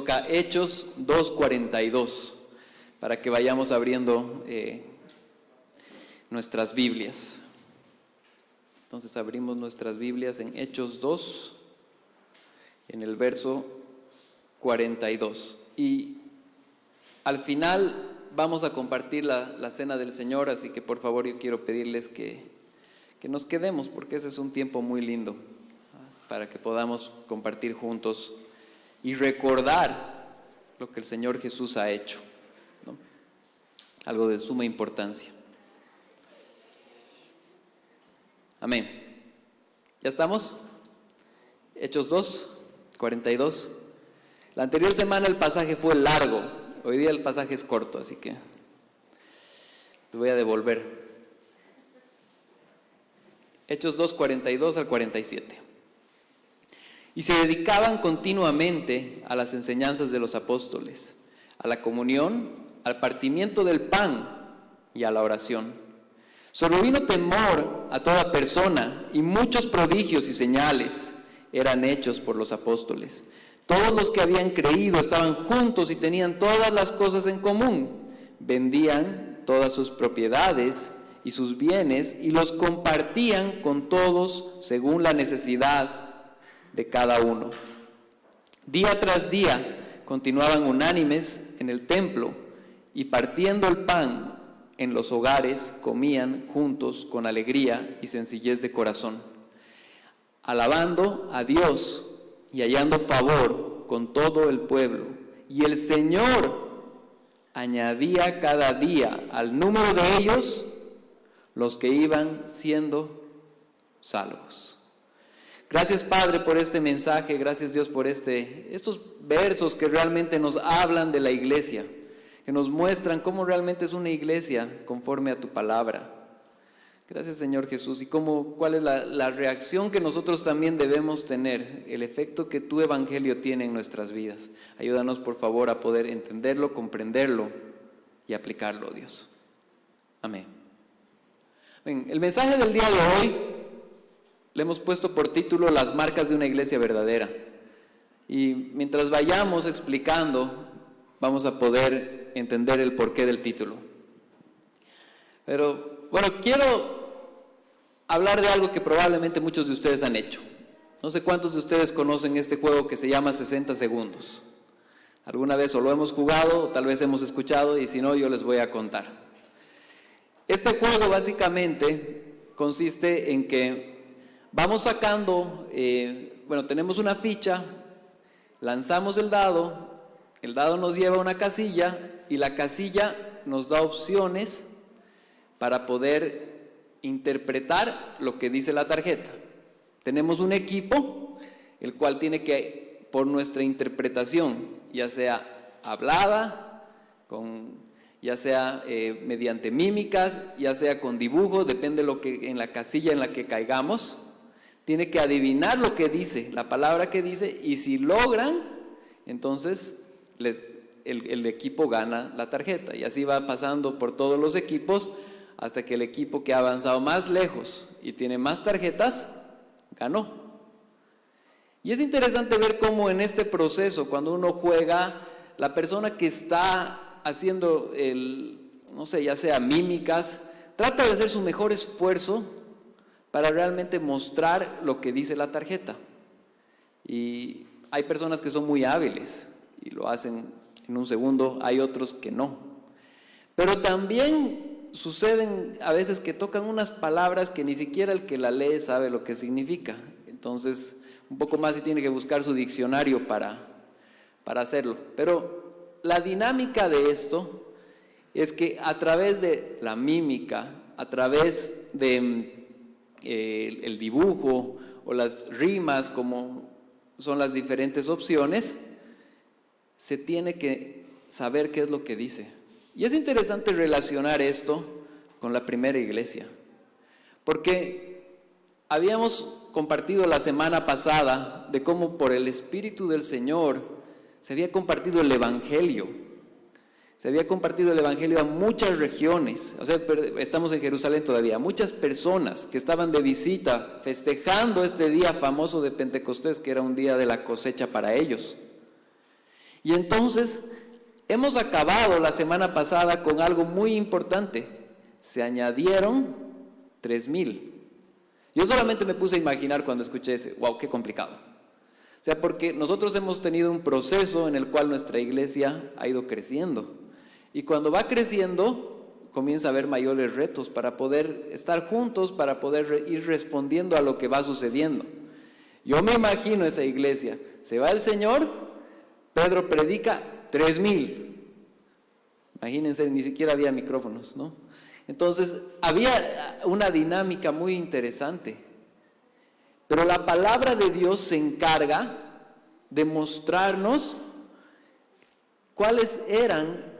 toca Hechos 2:42, para que vayamos abriendo nuestras Biblias. Entonces abrimos nuestras Biblias en Hechos 2, en el verso 42. Y al final vamos a compartir la cena del Señor, así que por favor yo quiero pedirles que nos quedemos, porque ese es un tiempo muy lindo para que podamos compartir juntos y recordar lo que el Señor Jesús ha hecho, ¿no? Algo de suma importancia. Amén. ¿Ya estamos? Hechos 2:42. La anterior semana el pasaje fue largo, hoy día el pasaje es corto, así que te voy a devolver. Hechos 2:42 al 47. Y se dedicaban continuamente a las enseñanzas de los apóstoles, a la comunión, al partimiento del pan y a la oración. Sobrevino temor a toda persona, y muchos prodigios y señales eran hechos por los apóstoles. Todos los que habían creído estaban juntos y tenían todas las cosas en común. Vendían todas sus propiedades y sus bienes y los compartían con todos según la necesidad de cada uno. Día tras día continuaban unánimes en el templo y partiendo el pan en los hogares comían juntos con alegría y sencillez de corazón, alabando a Dios y hallando favor con todo el pueblo. Y el Señor añadía cada día al número de ellos los que iban siendo salvos. Gracias, Padre, por este mensaje. Gracias, Dios, por estos versos que realmente nos hablan de la iglesia, que nos muestran cómo realmente es una iglesia conforme a tu palabra. Gracias, Señor Jesús. Y cuál es la reacción que nosotros también debemos tener, el efecto que tu evangelio tiene en nuestras vidas. Ayúdanos, por favor, a poder entenderlo, comprenderlo y aplicarlo, Dios. Amén. Bien, el mensaje del día de hoy le hemos puesto por título Las marcas de una iglesia verdadera. Y mientras vayamos explicando, vamos a poder entender el porqué del título. Pero bueno, quiero hablar de algo que probablemente muchos de ustedes han hecho. No sé cuántos de ustedes conocen este juego que se llama 60 segundos. Alguna vez o lo hemos jugado o tal vez hemos escuchado, y si no, yo les voy a contar. Este juego básicamente consiste en que vamos sacando, tenemos una ficha, lanzamos el dado nos lleva a una casilla y la casilla nos da opciones para poder interpretar lo que dice la tarjeta. Tenemos un equipo, el cual tiene que, por nuestra interpretación, ya sea hablada, ya sea mediante mímicas, ya sea con dibujos, depende en la casilla en la que caigamos, tiene que adivinar lo que dice, la palabra que dice, y si logran, entonces el equipo gana la tarjeta. Y así va pasando por todos los equipos hasta que el equipo que ha avanzado más lejos y tiene más tarjetas, ganó. Y es interesante ver cómo en este proceso, cuando uno juega, la persona que está haciendo ya sea mímicas, trata de hacer su mejor esfuerzo para realmente mostrar lo que dice la tarjeta. Y hay personas que son muy hábiles y lo hacen en un segundo, hay otros que no. Pero también suceden a veces que tocan unas palabras que ni siquiera el que la lee sabe lo que significa. Entonces, un poco más y tiene que buscar su diccionario para hacerlo. Pero la dinámica de esto es que a través de la mímica, a través de el dibujo o las rimas, como son las diferentes opciones, se tiene que saber qué es lo que dice. Y es interesante relacionar esto con la primera iglesia, porque habíamos compartido la semana pasada de cómo por el Espíritu del Señor se había compartido el Evangelio. Se había compartido el Evangelio a muchas regiones, estamos en Jerusalén todavía, muchas personas que estaban de visita festejando este día famoso de Pentecostés, que era un día de la cosecha para ellos. Y entonces hemos acabado la semana pasada con algo muy importante. Se añadieron 3,000. Yo solamente me puse a imaginar cuando escuché ese, wow, qué complicado. O sea, porque nosotros hemos tenido un proceso en el cual nuestra iglesia ha ido creciendo. Y cuando va creciendo, comienza a haber mayores retos para poder estar juntos, para poder ir respondiendo a lo que va sucediendo. Yo me imagino esa iglesia, se va el Señor, Pedro predica 3,000. Imagínense, ni siquiera había micrófonos, ¿no? Entonces, había una dinámica muy interesante. Pero la palabra de Dios se encarga de mostrarnos cuáles eran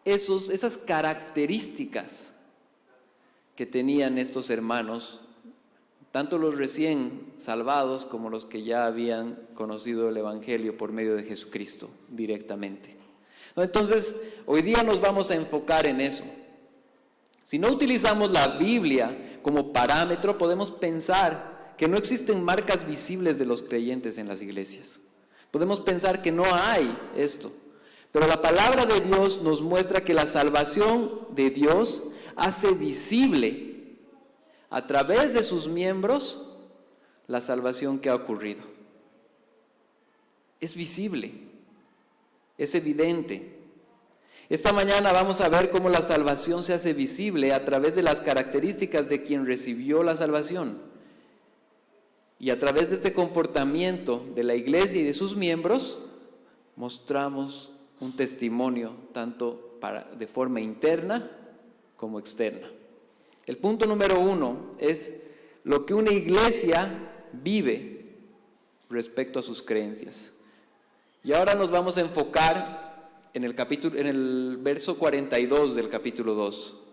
esas características que tenían estos hermanos, tanto los recién salvados como los que ya habían conocido el Evangelio por medio de Jesucristo directamente. Entonces, hoy día nos vamos a enfocar en eso. Si no utilizamos la Biblia como parámetro, podemos pensar que no existen marcas visibles de los creyentes en las iglesias. Podemos pensar que no hay esto. Pero la palabra de Dios nos muestra que la salvación de Dios hace visible a través de sus miembros la salvación que ha ocurrido. Es visible, es evidente. Esta mañana vamos a ver cómo la salvación se hace visible a través de las características de quien recibió la salvación. Y a través de este comportamiento de la iglesia y de sus miembros, mostramos un testimonio tanto de forma interna como externa. El punto número 1 es lo que una iglesia vive respecto a sus creencias. Y ahora nos vamos a enfocar en el verso 42 del capítulo 2,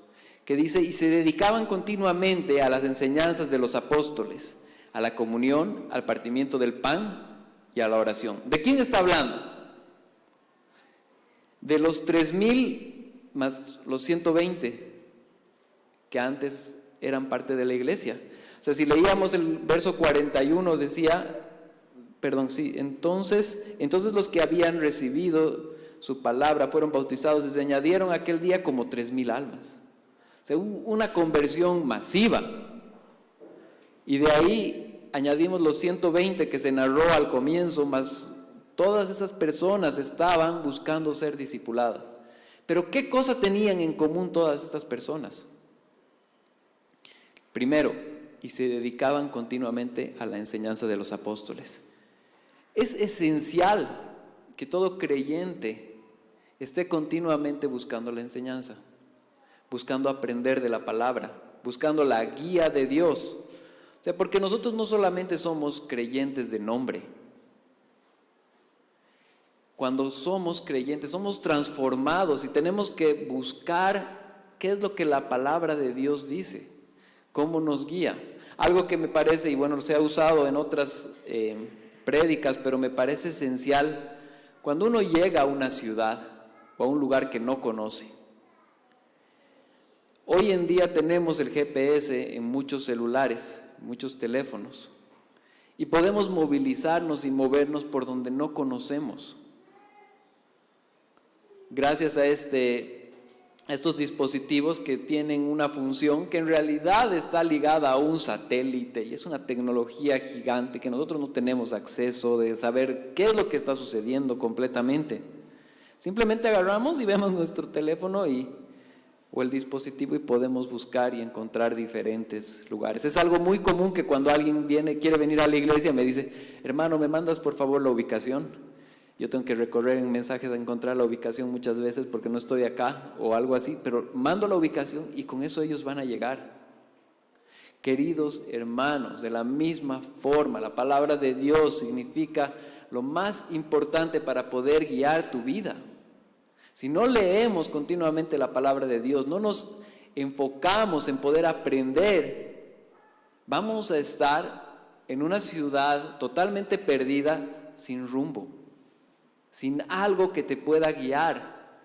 que dice: y se dedicaban continuamente a las enseñanzas de los apóstoles, a la comunión, al partimiento del pan y a la oración. ¿De quién está hablando? De los 3,000 más los 120 que antes eran parte de la iglesia. O sea, si leíamos el verso 41 decía, entonces los que habían recibido su palabra fueron bautizados y se añadieron aquel día como 3,000 almas. O sea, hubo una conversión masiva. Y de ahí añadimos los 120 que se narró al comienzo, más todas esas personas estaban buscando ser discipuladas. Pero ¿qué cosa tenían en común todas estas personas? Primero, y se dedicaban continuamente a la enseñanza de los apóstoles. Es esencial que todo creyente esté continuamente buscando la enseñanza, buscando aprender de la palabra, buscando la guía de Dios. O sea, porque nosotros no solamente somos creyentes de nombre. Cuando somos creyentes, somos transformados y tenemos que buscar qué es lo que la palabra de Dios dice, cómo nos guía. Algo que me parece, y bueno, se ha usado en otras prédicas, pero me parece esencial, cuando uno llega a una ciudad o a un lugar que no conoce. Hoy en día tenemos el GPS en muchos celulares, muchos teléfonos, y podemos movilizarnos y movernos por donde no conocemos. Gracias a estos dispositivos que tienen una función que en realidad está ligada a un satélite, y es una tecnología gigante que nosotros no tenemos acceso de saber qué es lo que está sucediendo completamente. Simplemente agarramos y vemos nuestro teléfono o el dispositivo y podemos buscar y encontrar diferentes lugares. Es algo muy común que cuando alguien quiere venir a la iglesia me dice: hermano, ¿me mandas por favor la ubicación? Yo tengo que recorrer en mensajes a encontrar la ubicación muchas veces porque no estoy acá o algo así, pero mando la ubicación y con eso ellos van a llegar. Queridos hermanos, de la misma forma, la palabra de Dios significa lo más importante para poder guiar tu vida. Si no leemos continuamente la palabra de Dios, no nos enfocamos en poder aprender, vamos a estar en una ciudad totalmente perdida, sin rumbo, sin algo que te pueda guiar,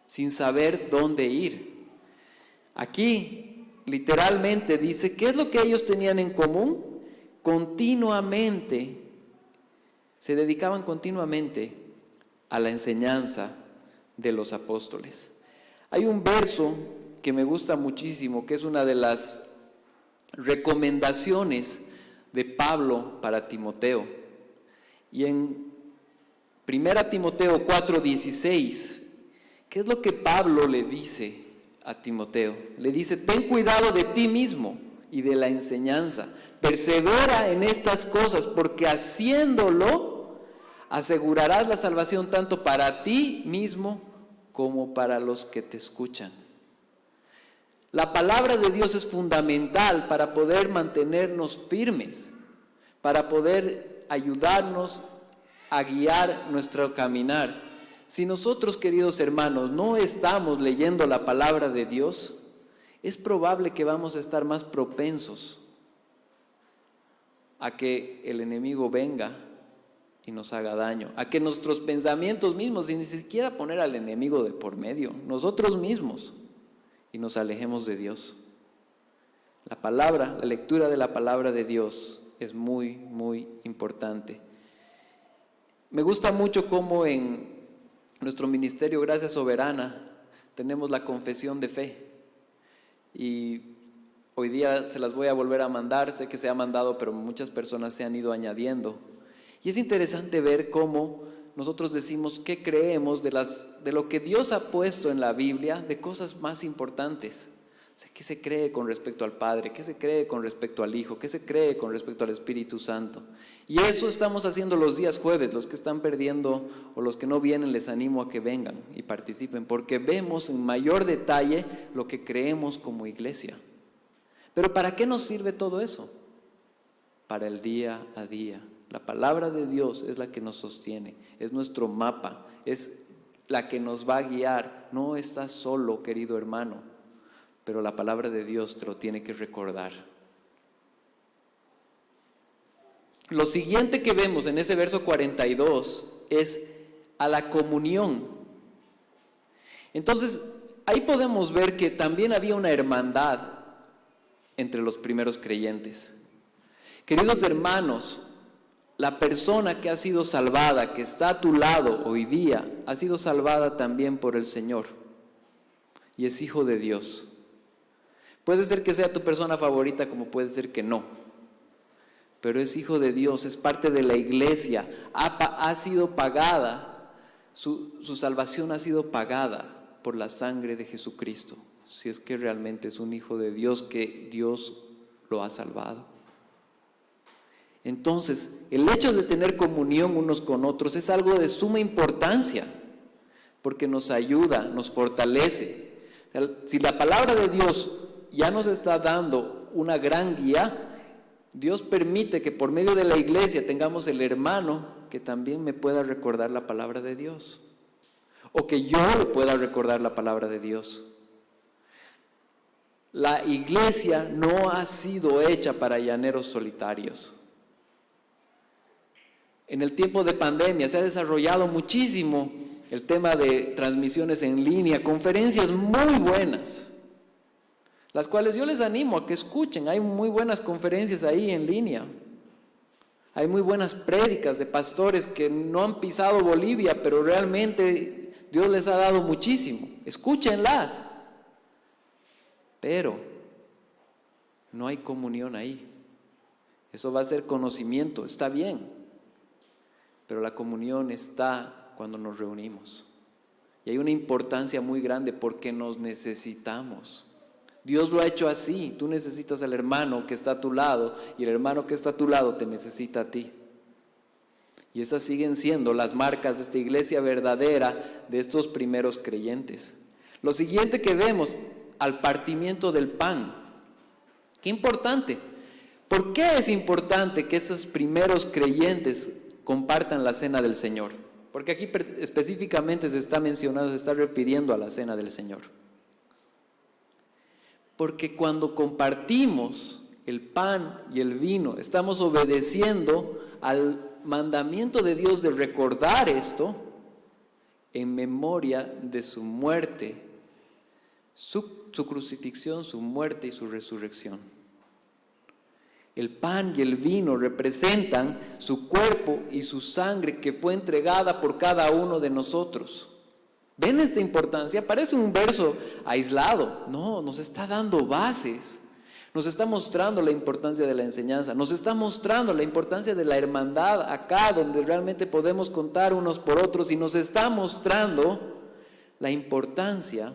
sin saber dónde ir. Aquí literalmente dice, ¿qué es lo que ellos tenían en común? Continuamente, se dedicaban continuamente a la enseñanza de los apóstoles. Hay un verso que me gusta muchísimo, que es una de las recomendaciones de Pablo para Timoteo. Y en 1 Timoteo 4:16, ¿qué es lo que Pablo le dice a Timoteo? Le dice: ten cuidado de ti mismo y de la enseñanza. Persevera en estas cosas, porque haciéndolo asegurarás la salvación tanto para ti mismo como para los que te escuchan. La palabra de Dios es fundamental para poder mantenernos firmes, para poder ayudarnos a guiar nuestro caminar. Si nosotros, queridos hermanos, no estamos leyendo la palabra de Dios, es probable que vamos a estar más propensos a que el enemigo venga y nos haga daño, a que nuestros pensamientos mismos, y ni siquiera poner al enemigo de por medio, nosotros mismos, y nos alejemos de Dios. La palabra, la lectura de la palabra de Dios es muy, muy importante. Me gusta mucho cómo en nuestro ministerio Gracia Soberana tenemos la confesión de fe, y hoy día se las voy a volver a mandar. Sé que se ha mandado, pero muchas personas se han ido añadiendo. Y es interesante ver cómo nosotros decimos qué creemos de lo que Dios ha puesto en la Biblia, de cosas más importantes. O sea, ¿qué se cree con respecto al Padre? ¿Qué se cree con respecto al Hijo? ¿Qué se cree con respecto al Espíritu Santo? Y eso estamos haciendo los días jueves. Los que están perdiendo o los que no vienen, les animo a que vengan y participen, porque vemos en mayor detalle lo que creemos como iglesia. Pero ¿para qué nos sirve todo eso? Para el día a día. La palabra de Dios es la que nos sostiene, es nuestro mapa, es la que nos va a guiar. No estás solo, querido hermano, pero la palabra de Dios te lo tiene que recordar. Lo siguiente que vemos en ese verso 42 es a la comunión. Entonces, ahí podemos ver que también había una hermandad entre los primeros creyentes. Queridos hermanos, la persona que ha sido salvada, que está a tu lado hoy día, ha sido salvada también por el Señor y es hijo de Dios. Puede ser que sea tu persona favorita, como puede ser que no, pero es hijo de Dios, es parte de la iglesia, ha sido pagada, su salvación ha sido pagada por la sangre de Jesucristo, si es que realmente es un hijo de Dios, que Dios lo ha salvado. Entonces, el hecho de tener comunión unos con otros es algo de suma importancia, porque nos ayuda, nos fortalece. O sea, si la palabra de Dios ya nos está dando una gran guía, Dios permite que por medio de la iglesia tengamos el hermano que también me pueda recordar la palabra de Dios, o que yo le pueda recordar la palabra de Dios. La iglesia no ha sido hecha para llaneros solitarios. En el tiempo de pandemia se ha desarrollado muchísimo el tema de transmisiones en línea, conferencias muy buenas, las cuales yo les animo a que escuchen. Hay muy buenas conferencias ahí en línea. Hay muy buenas prédicas de pastores que no han pisado Bolivia, pero realmente Dios les ha dado muchísimo. Escúchenlas. Pero no hay comunión ahí. Eso va a ser conocimiento, está bien. Pero la comunión está cuando nos reunimos. Y hay una importancia muy grande porque nos necesitamos. Dios lo ha hecho así. Tú necesitas al hermano que está a tu lado y el hermano que está a tu lado te necesita a ti. Y esas siguen siendo las marcas de esta iglesia verdadera, de estos primeros creyentes. Lo siguiente que vemos, al partimiento del pan. Qué importante. ¿Por qué es importante que estos primeros creyentes compartan la cena del Señor? Porque aquí específicamente se está mencionando, se está refiriendo a la cena del Señor. Porque cuando compartimos el pan y el vino, estamos obedeciendo al mandamiento de Dios de recordar esto en memoria de su muerte, su crucifixión, su muerte y su resurrección. El pan y el vino representan su cuerpo y su sangre que fue entregada por cada uno de nosotros. ¿Ven esta importancia? Parece un verso aislado. No, nos está dando bases. Nos está mostrando la importancia de la enseñanza. Nos está mostrando la importancia de la hermandad acá, donde realmente podemos contar unos por otros. Y nos está mostrando la importancia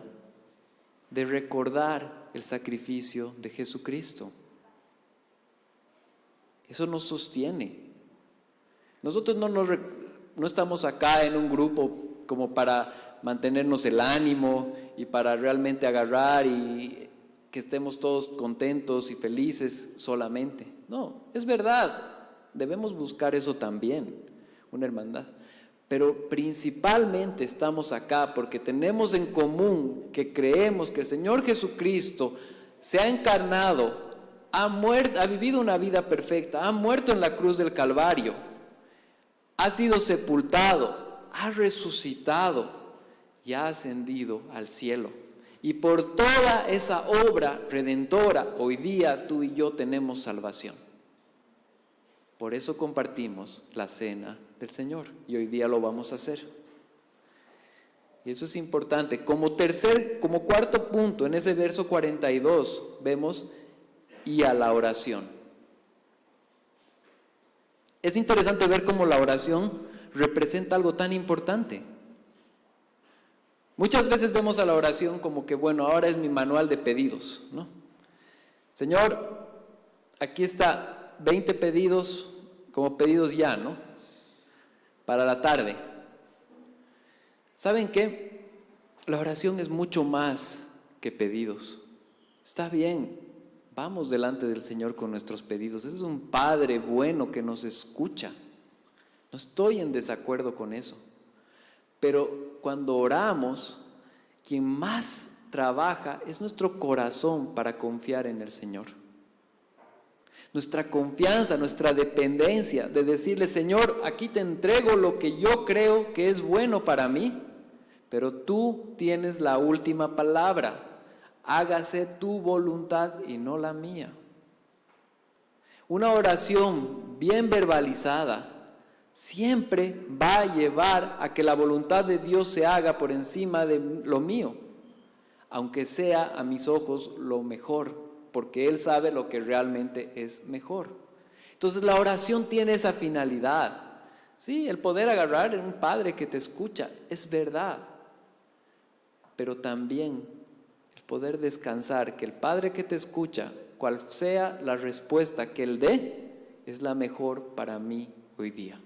de recordar el sacrificio de Jesucristo. Eso nos sostiene. Nosotros no estamos acá en un grupo como para mantenernos el ánimo y para realmente agarrar y que estemos todos contentos y felices solamente. No, es verdad, debemos buscar eso también, una hermandad. Pero principalmente estamos acá porque tenemos en común que creemos que el Señor Jesucristo se ha encarnado, ha vivido una vida perfecta, ha muerto en la cruz del Calvario, ha sido sepultado, ha resucitado y ha ascendido al cielo. Y por toda esa obra redentora, hoy día tú y yo tenemos salvación. Por eso compartimos la cena del Señor y hoy día lo vamos a hacer. Y eso es importante. Como cuarto punto, en ese verso 42, vemos y a la oración. Es interesante ver cómo la oración representa algo tan importante. Muchas veces vemos a la oración como que, bueno, ahora es mi manual de pedidos, ¿no? Señor, aquí está 20 pedidos, como pedidos ya, ¿no? Para la tarde. ¿Saben qué? La oración es mucho más que pedidos. Está bien, vamos delante del Señor con nuestros pedidos. Ese es un Padre bueno que nos escucha. No estoy en desacuerdo con eso. Pero cuando oramos, quien más trabaja es nuestro corazón para confiar en el Señor. Nuestra confianza, nuestra dependencia de decirle, Señor, aquí te entrego lo que yo creo que es bueno para mí, pero tú tienes la última palabra. Hágase tu voluntad y no la mía. Una oración bien verbalizada siempre va a llevar a que la voluntad de Dios se haga por encima de lo mío, aunque sea a mis ojos lo mejor, porque Él sabe lo que realmente es mejor. Entonces la oración tiene esa finalidad. Sí, el poder agarrar en un Padre que te escucha, es verdad, pero también el poder descansar que el Padre que te escucha, cual sea la respuesta que Él dé, es la mejor para mí hoy día.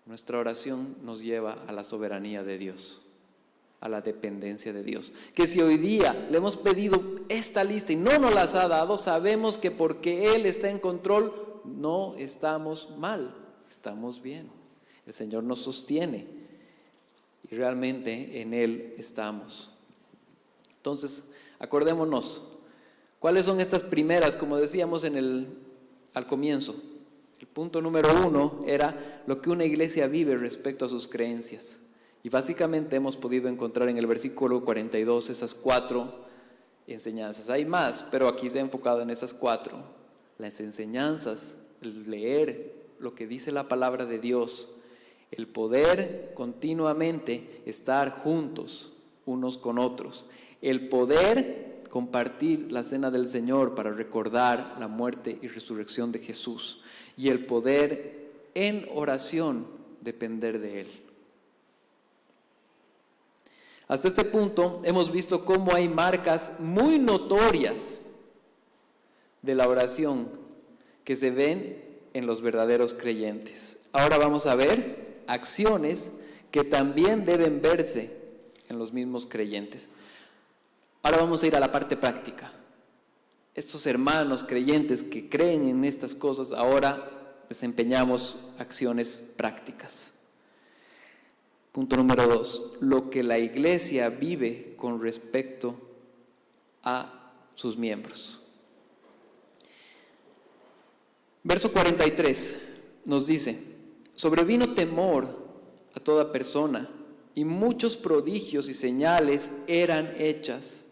Nuestra oración nos lleva a la soberanía de Dios, a la dependencia de Dios. Que si hoy día le hemos pedido esta lista y no nos las ha dado, sabemos que porque Él está en control, no estamos mal, estamos bien. El Señor nos sostiene y realmente en Él estamos. Entonces, acordémonos, ¿cuáles son estas primeras? Como decíamos al comienzo, el punto número 1 era lo que una iglesia vive respecto a sus creencias. Y básicamente hemos podido encontrar en el versículo 42 esas 4 enseñanzas. Hay más, pero aquí se ha enfocado en esas 4. Las enseñanzas, el leer lo que dice la palabra de Dios, el poder continuamente estar juntos unos con otros, el poder compartir la cena del Señor para recordar la muerte y resurrección de Jesús, y el poder en oración depender de Él. Hasta este punto hemos visto cómo hay marcas muy notorias de la oración que se ven en los verdaderos creyentes. Ahora vamos a ver acciones que también deben verse en los mismos creyentes. Ahora vamos a ir a la parte práctica. Estos hermanos creyentes que creen en estas cosas, ahora desempeñamos acciones prácticas. Punto número 2, lo que la iglesia vive con respecto a sus miembros. Verso 43 nos dice, sobrevino temor a toda persona y muchos prodigios y señales eran hechas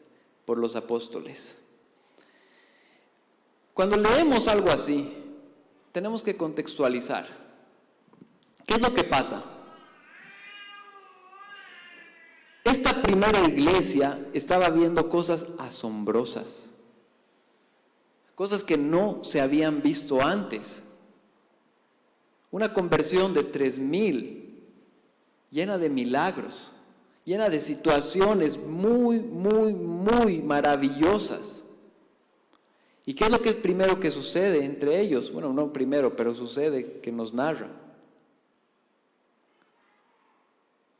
por los apóstoles. Cuando leemos algo así, tenemos que contextualizar. ¿Qué es lo que pasa? Esta primera iglesia estaba viendo cosas asombrosas, cosas que no se habían visto antes. Una conversión de 3,000, llena de milagros, llena de situaciones muy, muy, muy maravillosas. ¿Y qué es lo que es primero que sucede entre ellos? Bueno, no primero, pero sucede que nos narra.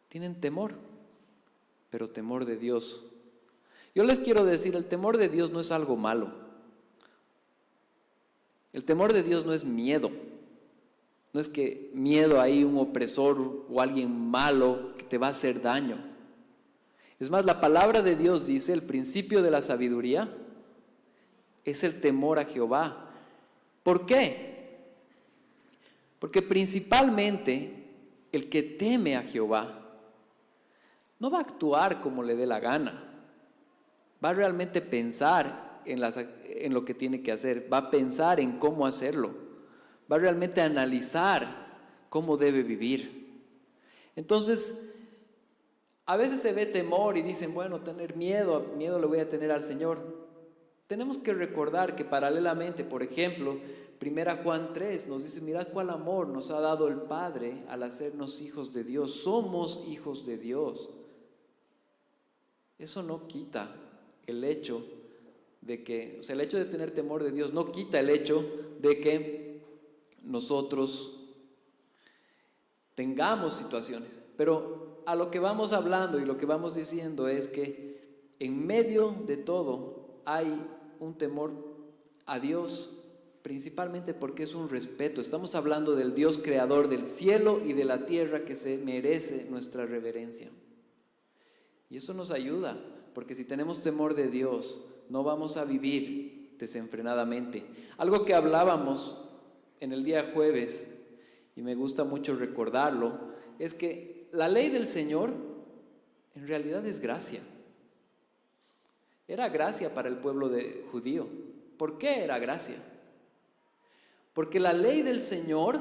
Tienen temor, pero temor de Dios. Yo les quiero decir, el temor de Dios no es algo malo. El temor de Dios no es miedo. No es que miedo hay un opresor o alguien malo que te va a hacer daño. Es más, la palabra de Dios dice, el principio de la sabiduría es el temor a Jehová. ¿Por qué? Porque principalmente el que teme a Jehová no va a actuar como le dé la gana. Va a realmente pensar en lo que tiene que hacer. Va a pensar en cómo hacerlo. Va a realmente analizar cómo debe vivir. Entonces, a veces se ve temor y dicen, bueno, tener miedo le voy a tener al Señor. Tenemos que recordar que paralelamente, por ejemplo, 1 Juan 3 nos dice, mirad cuál amor nos ha dado el Padre al hacernos hijos de Dios. Somos hijos de Dios. Eso no quita el hecho de que, o sea, el hecho de tener temor de Dios no quita el hecho de que nosotros tengamos situaciones. Pero a lo que vamos hablando y lo que vamos diciendo es que en medio de todo hay un temor a Dios, principalmente porque es un respeto. Estamos hablando del Dios creador del cielo y de la tierra que se merece nuestra reverencia. Y eso nos ayuda, porque si tenemos temor de Dios, no vamos a vivir desenfrenadamente. Algo que hablábamos en el día jueves, y me gusta mucho recordarlo, es que la ley del Señor en realidad es gracia. Era gracia para el pueblo judío. ¿Por qué era gracia? Porque la ley del Señor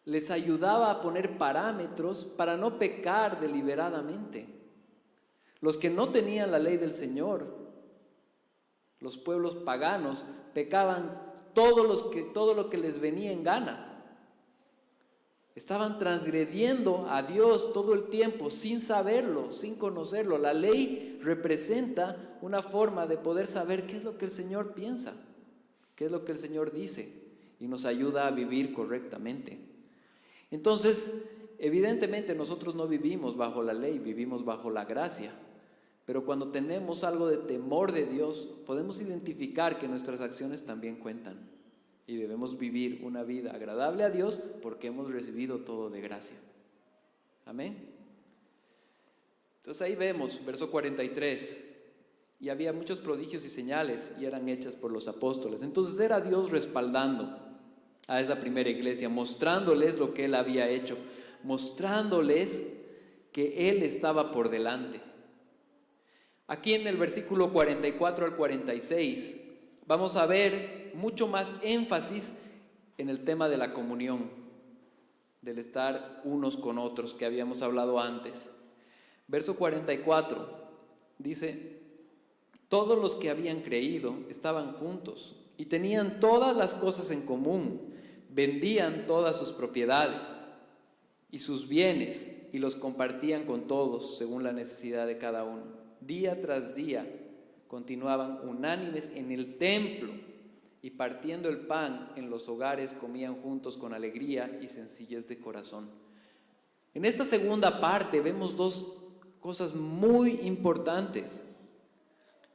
les ayudaba a poner parámetros para no pecar deliberadamente. Los que no tenían la ley del Señor, los pueblos paganos, pecaban todo lo que les venía en gana. Estaban transgrediendo a Dios todo el tiempo, sin saberlo, sin conocerlo. La ley representa una forma de poder saber qué es lo que el Señor piensa, qué es lo que el Señor dice, y nos ayuda a vivir correctamente. Entonces, evidentemente nosotros no vivimos bajo la ley, vivimos bajo la gracia. Pero cuando tenemos algo de temor de Dios, podemos identificar que nuestras acciones también cuentan. Y debemos vivir una vida agradable a Dios porque hemos recibido todo de gracia. Amén. Entonces ahí vemos, verso 43. Y había muchos prodigios y señales y eran hechas por los apóstoles. Entonces era Dios respaldando a esa primera iglesia, mostrándoles lo que Él había hecho, mostrándoles que Él estaba por delante. Aquí en el versículo 44 al 46 vamos a ver mucho más énfasis en el tema de la comunión, del estar unos con otros que habíamos hablado antes. Verso 44 dice, todos los que habían creído estaban juntos y tenían todas las cosas en común, vendían todas sus propiedades y sus bienes y los compartían con todos según la necesidad de cada uno. Día tras día continuaban unánimes en el templo y partiendo el pan en los hogares comían juntos con alegría y sencillez de corazón. En esta segunda parte vemos dos cosas muy importantes.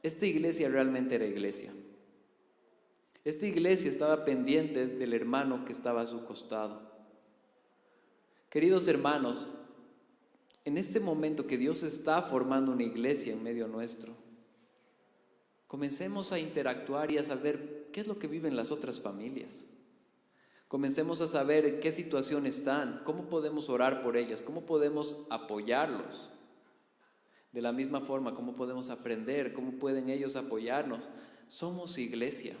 Esta iglesia realmente era iglesia. Esta iglesia estaba pendiente del hermano que estaba a su costado. Queridos hermanos, en este momento que Dios está formando una iglesia en medio nuestro, comencemos a interactuar y a saber qué es lo que viven las otras familias. Comencemos a saber en qué situación están, cómo podemos orar por ellas, cómo podemos apoyarlos. De la misma forma, cómo podemos aprender, cómo pueden ellos apoyarnos. Somos iglesia.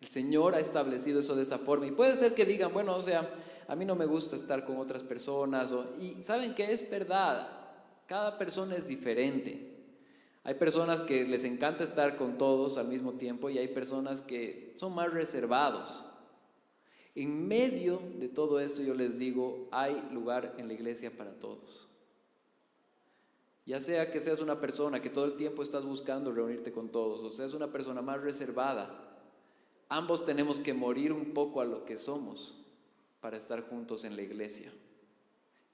El Señor ha establecido eso de esa forma. Y puede ser que digan, bueno, o sea, a mí no me gusta estar con otras personas. Y saben que es verdad, cada persona es diferente. Hay personas que les encanta estar con todos al mismo tiempo y hay personas que son más reservados. En medio de todo esto yo les digo, hay lugar en la iglesia para todos. Ya sea que seas una persona que todo el tiempo estás buscando reunirte con todos, o seas una persona más reservada, ambos tenemos que morir un poco a lo que somos para estar juntos en la iglesia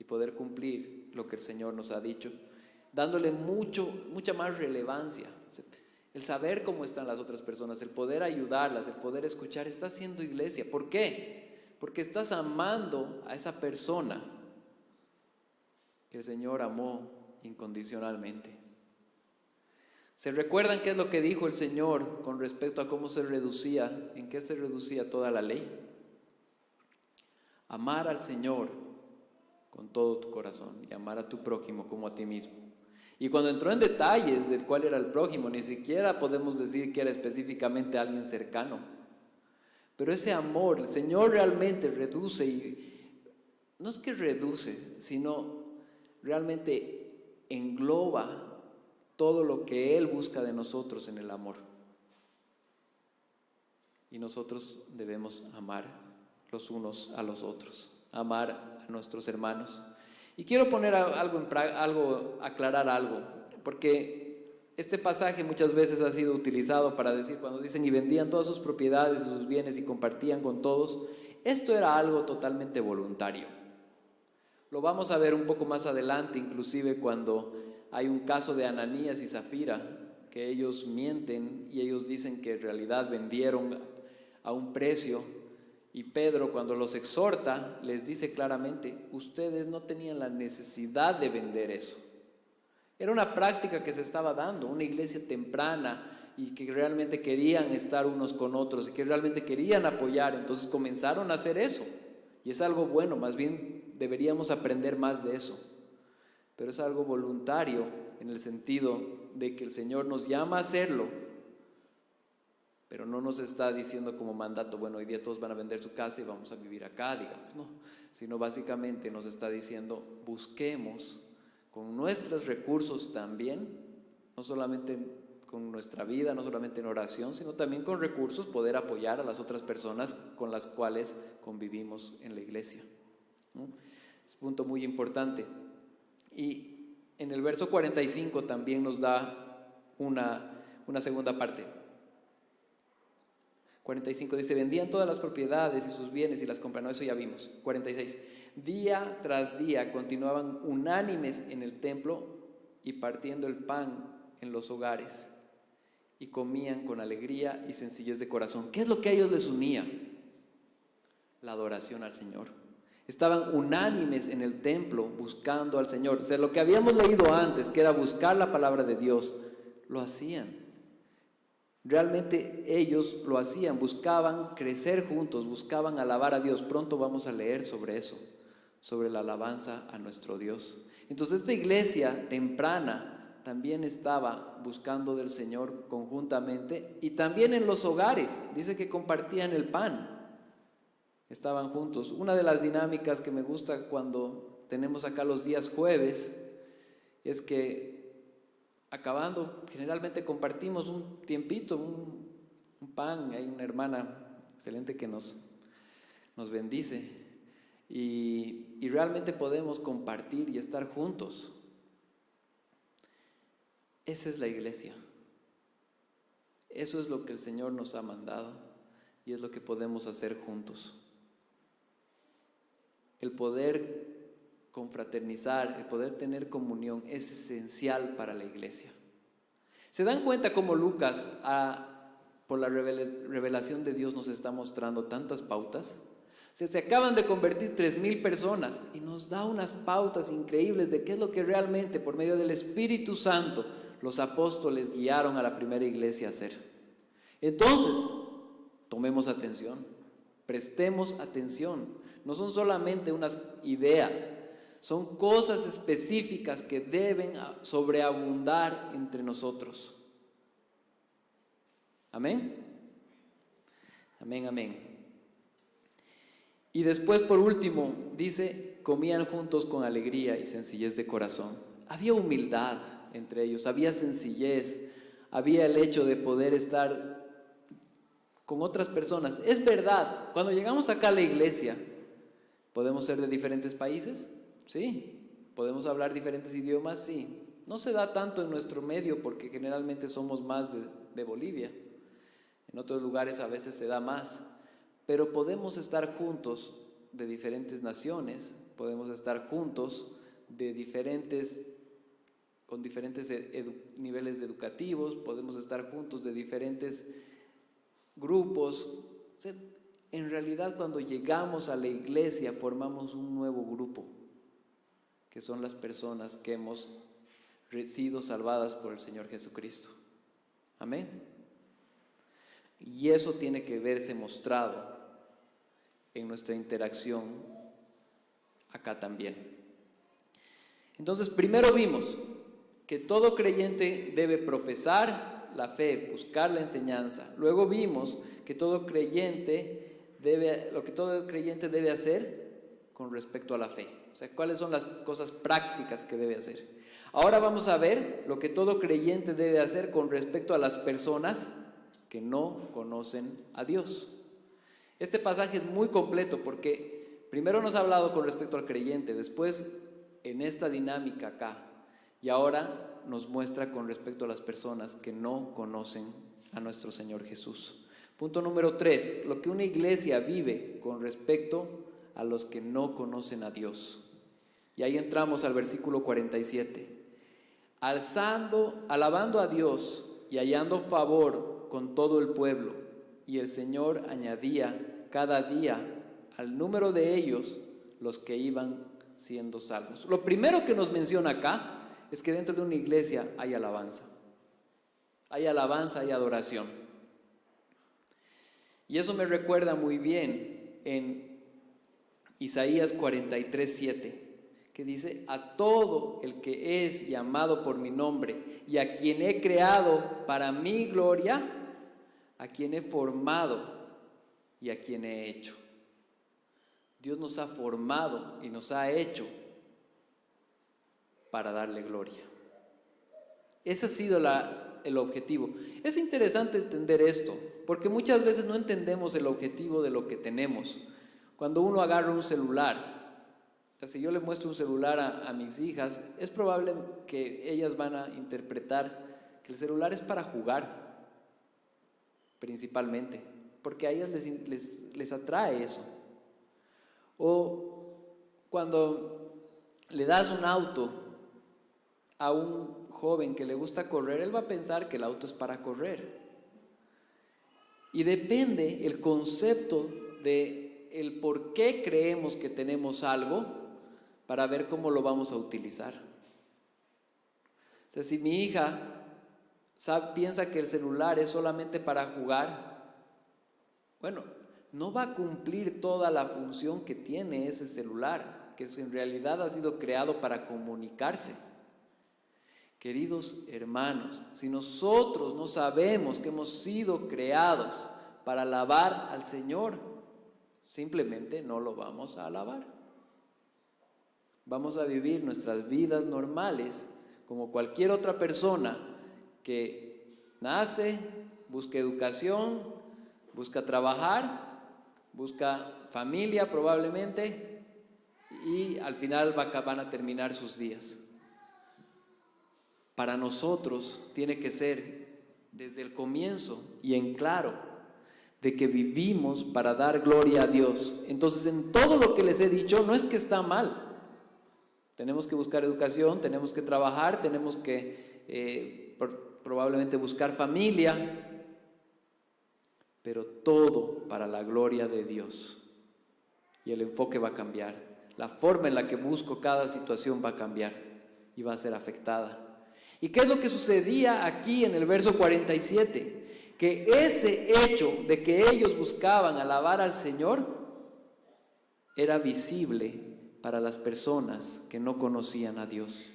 y poder cumplir lo que el Señor nos ha dicho, dándole mucha más relevancia. El saber cómo están las otras personas, el poder ayudarlas, el poder escuchar, está haciendo iglesia. ¿Por qué? Porque estás amando a esa persona que el Señor amó incondicionalmente. ¿Se recuerdan qué es lo que dijo el Señor con respecto a cómo se reducía, en qué se reducía toda la ley? Amar al Señor con todo tu corazón y amar a tu prójimo como a ti mismo. Y cuando entró en detalles de cuál era el prójimo, ni siquiera podemos decir que era específicamente alguien cercano. Pero ese amor, el Señor realmente reduce, y no es que reduce, sino realmente engloba todo lo que Él busca de nosotros en el amor. Y nosotros debemos amar los unos a los otros, amar a nuestros hermanos. Y quiero poner aclarar algo, porque este pasaje muchas veces ha sido utilizado para decir, cuando dicen y vendían todas sus propiedades y sus bienes y compartían con todos, esto era algo totalmente voluntario. Lo vamos a ver un poco más adelante, inclusive cuando hay un caso de Ananías y Zafira, que ellos mienten y ellos dicen que en realidad vendieron a un precio. Y Pedro, cuando los exhorta, les dice claramente, ustedes no tenían la necesidad de vender eso. Era una práctica que se estaba dando, una iglesia temprana y que realmente querían estar unos con otros y que realmente querían apoyar. Entonces comenzaron a hacer eso. Y es algo bueno, más bien deberíamos aprender más de eso. Pero es algo voluntario en el sentido de que el Señor nos llama a hacerlo, pero no nos está diciendo como mandato, bueno, hoy día todos van a vender su casa y vamos a vivir acá, digamos, no, sino básicamente nos está diciendo, busquemos con nuestros recursos también, no solamente con nuestra vida, no solamente en oración, sino también con recursos, poder apoyar a las otras personas con las cuales convivimos en la iglesia, ¿no? Es un punto muy importante. Y en el verso 45 también nos da una segunda parte. 45 dice, vendían todas las propiedades y sus bienes y las compraron, eso ya vimos. 46, día tras día continuaban unánimes en el templo y partiendo el pan en los hogares y comían con alegría y sencillez de corazón. ¿Qué es lo que a ellos les unía? La adoración al Señor. Estaban unánimes en el templo buscando al Señor. O sea, lo que habíamos leído antes, que era buscar la palabra de Dios, lo hacían. Realmente ellos lo hacían, buscaban crecer juntos, buscaban alabar a Dios. Pronto vamos a leer sobre eso, sobre la alabanza a nuestro Dios. Entonces esta iglesia temprana también estaba buscando del Señor conjuntamente y también en los hogares. Dice que compartían el pan, estaban juntos. Una de las dinámicas que me gusta cuando tenemos acá los días jueves es que acabando, generalmente compartimos un tiempito, un pan. Hay una hermana excelente que nos bendice y realmente podemos compartir y estar juntos. Esa es la iglesia. Eso es lo que el Señor nos ha mandado y es lo que podemos hacer juntos. El poder confraternizar, el poder tener comunión es esencial para la iglesia. ¿Se dan cuenta cómo Lucas, por la revelación de Dios, nos está mostrando tantas pautas? Se acaban de convertir 3,000 personas y nos da unas pautas increíbles de qué es lo que realmente, por medio del Espíritu Santo, los apóstoles guiaron a la primera iglesia a hacer. Entonces, tomemos atención, prestemos atención. No son solamente unas ideas, son cosas específicas que deben sobreabundar entre nosotros. Amén. Amén, amén. Y después, por último, dice, comían juntos con alegría y sencillez de corazón. Había humildad entre ellos, había sencillez, había el hecho de poder estar con otras personas. Es verdad, cuando llegamos acá a la iglesia, ¿podemos ser de diferentes países? Sí. ¿Podemos hablar diferentes idiomas? Sí. No se da tanto en nuestro medio porque generalmente somos más de Bolivia. En otros lugares a veces se da más. Pero podemos estar juntos de diferentes naciones, podemos estar juntos con diferentes niveles educativos, podemos estar juntos de diferentes grupos. O sea, en realidad, cuando llegamos a la iglesia formamos un nuevo grupo, que son las personas que hemos sido salvadas por el Señor Jesucristo. Amén. Y eso tiene que verse mostrado en nuestra interacción acá también. Entonces, primero vimos que todo creyente debe profesar la fe, buscar la enseñanza. Luego vimos que lo que todo creyente debe hacer con respecto a la fe. O sea, cuáles son las cosas prácticas que debe hacer. Ahora vamos a ver lo que todo creyente debe hacer con respecto a las personas que no conocen a Dios. Este pasaje es muy completo porque primero nos ha hablado con respecto al creyente, después en esta dinámica acá, y ahora nos muestra con respecto a las personas que no conocen a nuestro Señor Jesús. Punto número 3, lo que una iglesia vive con respecto a los que no conocen a Dios. Y ahí entramos al versículo 47. Alabando a Dios y hallando favor con todo el pueblo, y el Señor añadía cada día al número de ellos los que iban siendo salvos. Lo primero que nos menciona acá es que dentro de una iglesia hay alabanza, hay adoración. Y eso me recuerda muy bien en Isaías 43:7, que dice: a todo el que es llamado por mi nombre y a quien he creado para mi gloria, a quien he formado y a quien he hecho. Dios nos ha formado y nos ha hecho para darle gloria. Ese ha sido el objetivo. Es interesante entender esto, porque muchas veces no entendemos el objetivo de lo que tenemos. Cuando uno agarra un celular, si yo le muestro un celular a mis hijas, es probable que ellas van a interpretar que el celular es para jugar, principalmente, porque a ellas les atrae eso. O cuando le das un auto a un joven que le gusta correr, él va a pensar que el auto es para correr. Y depende el concepto de el por qué creemos que tenemos algo para ver cómo lo vamos a utilizar. O sea, si mi hija piensa que el celular es solamente para jugar, bueno, no va a cumplir toda la función que tiene ese celular, que en realidad ha sido creado para comunicarse. Queridos hermanos, si nosotros no sabemos que hemos sido creados para alabar al Señor, simplemente no lo vamos a alabar. Vamos a vivir nuestras vidas normales como cualquier otra persona que nace, busca educación, busca trabajar, busca familia probablemente, y al final van a terminar sus días. Para nosotros tiene que ser desde el comienzo y en claro de que vivimos para dar gloria a Dios. Entonces, en todo lo que les he dicho, no es que está mal. Tenemos que buscar educación, tenemos que trabajar, tenemos que probablemente buscar familia, pero todo para la gloria de Dios. Y el enfoque va a cambiar. La forma en la que busco cada situación va a cambiar y va a ser afectada. ¿Y qué es lo que sucedía aquí en el verso 47? Que ese hecho de que ellos buscaban alabar al Señor era visible para las personas que no conocían a Dios.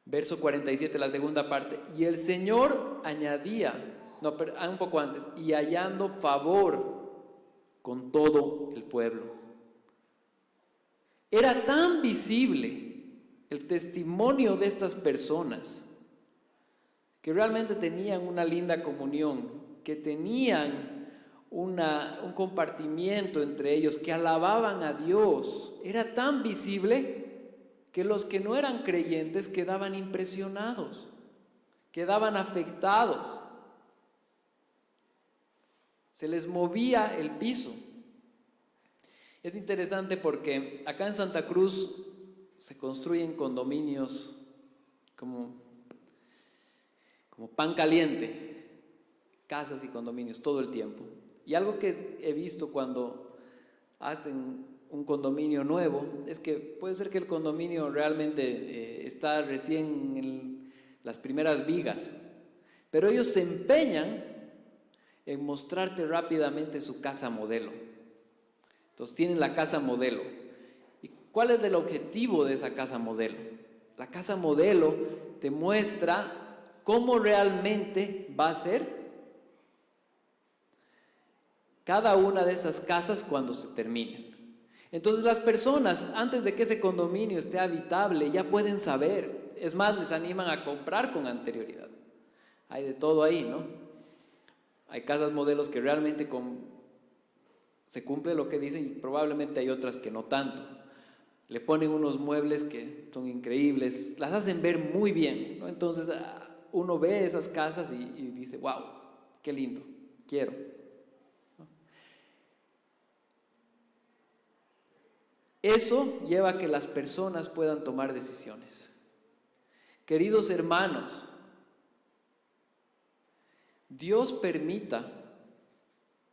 Verso 47, la segunda parte. Y el Señor añadía no, pero un poco antes, y hallando favor con todo el pueblo. Era tan visible el testimonio de estas personas que realmente tenían una linda comunión, que tenían un compartimiento entre ellos, que alababan a Dios. Era tan visible que los que no eran creyentes quedaban impresionados, quedaban afectados. Se les movía el piso. Es interesante porque acá en Santa Cruz se construyen condominios como pan caliente, casas y condominios todo el tiempo. Y algo que he visto cuando hacen un condominio nuevo es que puede ser que el condominio realmente está recién en las primeras vigas, pero ellos se empeñan en mostrarte rápidamente su casa modelo. Entonces tienen la casa modelo. ¿Y cuál es el objetivo de esa casa modelo? La casa modelo te muestra cómo realmente va a ser cada una de esas casas cuando se terminen. Entonces las personas, antes de que ese condominio esté habitable, ya pueden saber. Es más, les animan a comprar con anterioridad. Hay de todo ahí, ¿no? Hay casas modelos que realmente se cumple lo que dicen, y probablemente hay otras que no tanto. Le ponen unos muebles que son increíbles, las hacen ver muy bien, ¿no? Entonces uno ve esas casas y dice, wow, qué lindo, quiero, ¿no? Eso lleva a que las personas puedan tomar decisiones. Queridos hermanos, Dios permita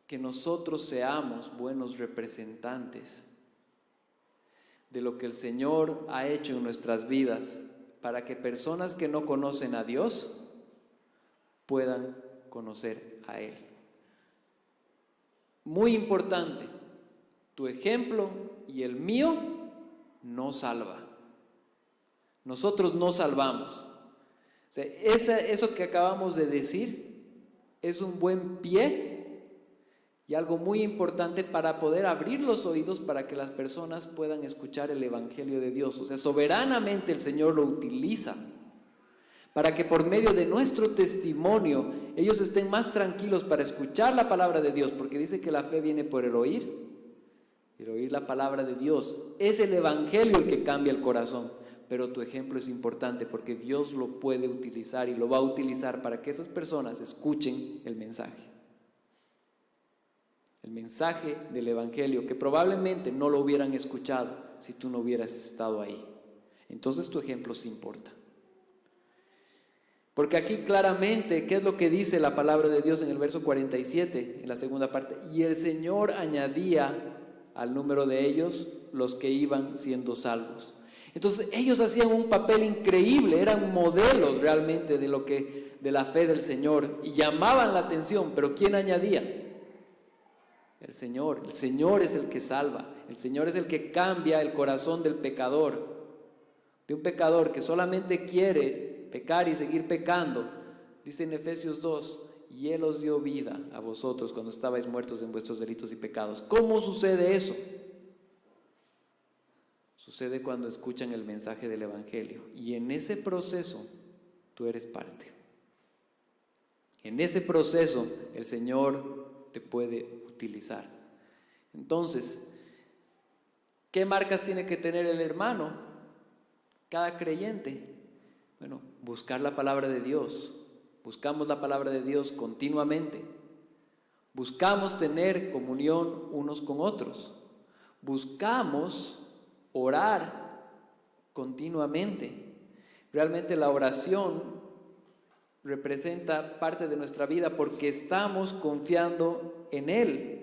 que nosotros seamos buenos representantes de lo que el Señor ha hecho en nuestras vidas, para que personas que no conocen a Dios puedan conocer a Él. Muy importante, tu ejemplo y el mío no salva. Nosotros no salvamos. O sea, eso que acabamos de decir es un buen pie y algo muy importante para poder abrir los oídos para que las personas puedan escuchar el Evangelio de Dios. O sea, soberanamente el Señor lo utiliza para que por medio de nuestro testimonio ellos estén más tranquilos para escuchar la palabra de Dios, porque dice que la fe viene por el oír la palabra de Dios. Es el Evangelio el que cambia el corazón, pero tu ejemplo es importante porque Dios lo puede utilizar y lo va a utilizar para que esas personas escuchen el mensaje. El mensaje del Evangelio, que probablemente no lo hubieran escuchado si tú no hubieras estado ahí. Entonces tu ejemplo sí importa. Porque aquí claramente, ¿qué es lo que dice la palabra de Dios en el verso 47, en la segunda parte? Y el Señor añadía al número de ellos los que iban siendo salvos. Entonces ellos hacían un papel increíble, eran modelos realmente de la fe del Señor y llamaban la atención, pero ¿quién añadía? El Señor es el que salva, el Señor es el que cambia el corazón del pecador, de un pecador que solamente quiere pecar y seguir pecando. Dice en Efesios 2, y Él os dio vida a vosotros cuando estabais muertos en vuestros delitos y pecados. ¿Cómo sucede eso? Sucede cuando escuchan el mensaje del Evangelio, y en ese proceso tú eres parte. En ese proceso el Señor te puede utilizar. Entonces, ¿qué marcas tiene que tener el hermano? Cada creyente. Bueno, buscar la palabra de Dios. Buscamos la palabra de Dios continuamente. Buscamos tener comunión unos con otros. Buscamos orar continuamente. Realmente la oración representa parte de nuestra vida porque estamos confiando en Él.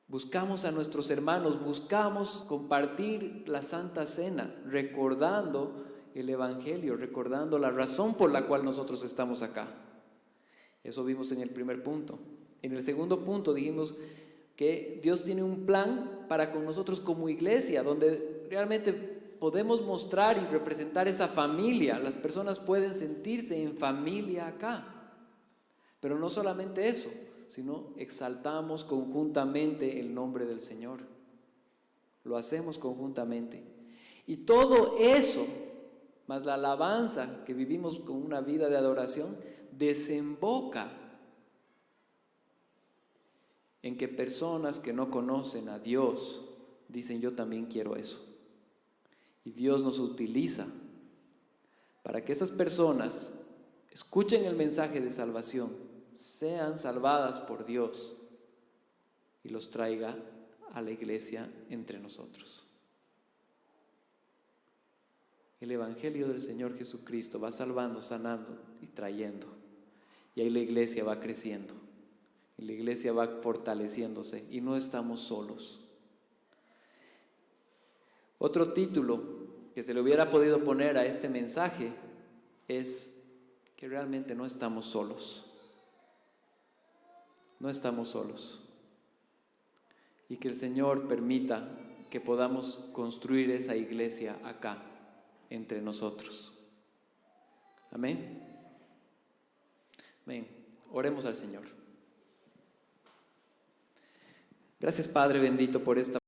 Buscamos a nuestros hermanos, buscamos compartir la Santa Cena, recordando el Evangelio, recordando la razón por la cual nosotros estamos acá. Eso vimos en el primer punto. En el segundo punto dijimos que Dios tiene un plan para con nosotros como iglesia, donde realmente podemos mostrar y representar esa familia. Las personas pueden sentirse en familia acá. Pero no solamente eso, sino exaltamos conjuntamente el nombre del Señor. Lo hacemos conjuntamente. Y todo eso, más la alabanza que vivimos con una vida de adoración, desemboca en que personas que no conocen a Dios dicen: yo también quiero eso. Y Dios nos utiliza para que esas personas escuchen el mensaje de salvación, sean salvadas por Dios y los traiga a la iglesia entre nosotros. El Evangelio del Señor Jesucristo va salvando, sanando y trayendo. Y ahí la iglesia va creciendo. Y la iglesia va fortaleciéndose. Y no estamos solos. Otro título que se le hubiera podido poner a este mensaje es que realmente no estamos solos. No estamos solos. Y que el Señor permita que podamos construir esa iglesia acá, entre nosotros. Amén. Amén. Oremos al Señor. Gracias, Padre bendito, por esta